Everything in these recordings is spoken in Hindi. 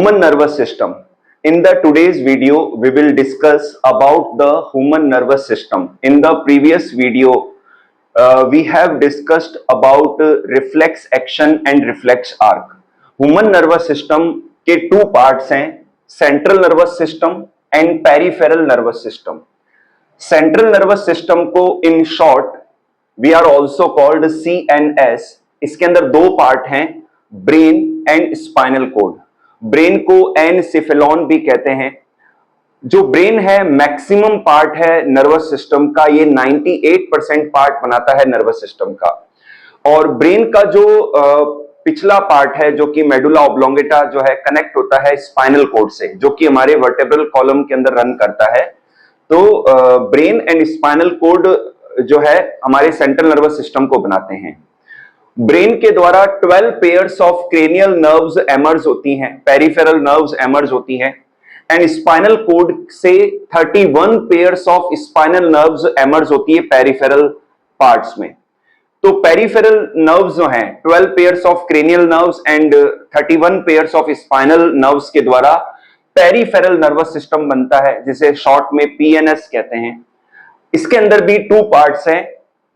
human nervous system. In the today's video, we will discuss about the human nervous system. In the previous video, we have discussed about reflex action and reflex arc. Human nervous system के two parts हैं, central nervous system and peripheral nervous system. Central nervous system को in short we are also called CNS. इसके अंदर दो पार्ट हैं, brain and spinal cord. Brain को एनसेफेलॉन भी कहते हैं. जो ब्रेन है मैक्सिमम पार्ट है नर्वस सिस्टम का, ये 98% पार्ट बनाता है नर्वस सिस्टम का. और ब्रेन का जो पिछला पार्ट है जो कि मेडुला ऑब्लोंगेटा जो है कनेक्ट होता है स्पाइनल कोड से, जो कि हमारे वर्टेब्रल कॉलम के अंदर रन करता है. तो ब्रेन एंड स्पाइनल कोड जो है हमारे सेंट्रल नर्वस सिस्टम को बनाते हैं. ब्रेन के द्वारा 12 pairs of cranial nerves emerge होती हैं, पेरिफेरल नर्व्स एमर्ज होती हैं, एंड स्पाइनल कोड से 31 pairs of spinal nerves emerge होती है पेरिफेरल पार्ट्स में. तो पेरिफेरल नर्व्स जो हैं 12 pairs of cranial nerves and 31 pairs of spinal nerves के द्वारा पेरिफेरल नर्वस सिस्टम बनता है, जिसे शॉर्ट में पीएनएस कहते हैं. इसके अंदर भी टू पार्ट्स हैं,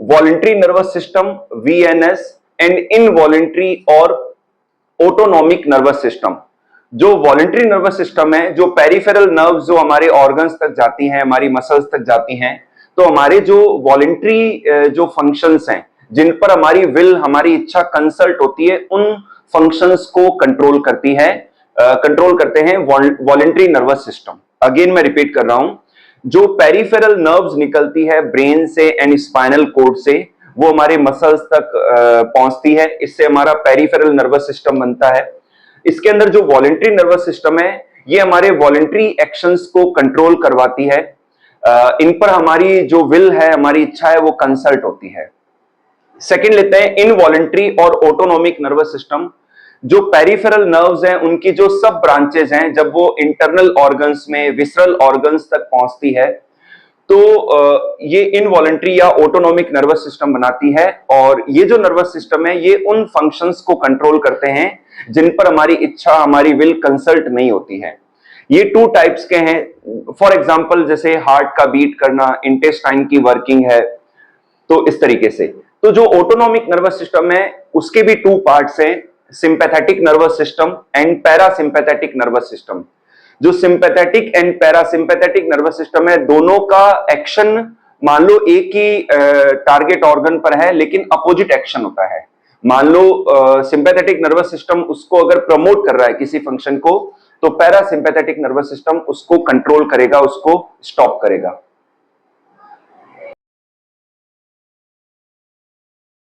voluntary nervous system VNS and involuntary और ऑटोनॉमिक नर्वस सिस्टम. जो वॉलंटरी नर्वस सिस्टम है, जो पेरिफेरल नर्व्स जो हमारे ऑर्गन्स तक जाती हैं, हमारी मसल्स तक जाती हैं, तो हमारे जो वॉलंटरी जो फंक्शंस हैं जिन पर हमारी विल, हमारी इच्छा कंसल्ट होती है, उन फंक्शंस को कंट्रोल करती है, कंट्रोल करते हैं वॉलंटरी नर्वस सिस्टम. अगेन मैं रिपीट कर रहा हूं, जो पेरिफेरल नर्व्स निकलती है ब्रेन से एंड स्पाइनल कोड से, वो हमारे मसल्स तक पहुंचती है, इससे हमारा पेरिफेरल नर्वस सिस्टम बनता है. इसके अंदर जो वॉलंटरी नर्वस सिस्टम है, ये हमारे वॉलंटरी एक्शंस को कंट्रोल करवाती है. इन पर हमारी जो विल है, हमारी इच्छा है, वो कंसल्ट होती है. सेकंड लेते हैं इनवॉलंटरी और ऑटोनॉमिक नर्वस सिस्टम. जो पेरिफेरल नर्व्स हैं, उनकी जो सब ब्रांचेस हैं, जब वो इंटरनल ऑर्गन्स में, विसरल ऑर्गन्स तक पहुंचती है, तो ये इनवॉलंटरी या ऑटोनॉमिक नर्वस सिस्टम बनाती है. और ये जो नर्वस सिस्टम है, ये उन फंक्शंस को कंट्रोल करते हैं जिन पर हमारी इच्छा, हमारी विल कंसल्ट नहीं होती है. ये टू टाइप्स के हैं. फॉर एग्जांपल जैसे हार्ट का बीट करना, इंटेस्टाइन की वर्किंग है, तो इस तरीके से. तो जो ऑटोनॉमिक नर्वस सिस्टम है, उसके भी टू पार्ट्स हैं, sympathetic nervous system and parasympathetic nervous system. जो sympathetic and parasympathetic nervous system है, दोनों का एक्शन मान लो एक ही टारगेट ऑर्गन पर है, लेकिन अपोजिट एक्शन होता है. मान लो सिंपैथेटिक नर्वस सिस्टम उसको अगर प्रमोट कर रहा है किसी फंक्शन को, तो पैरासिम्पैथेटिक नर्वस सिस्टम उसको कंट्रोल करेगा, उसको स्टॉप करेगा.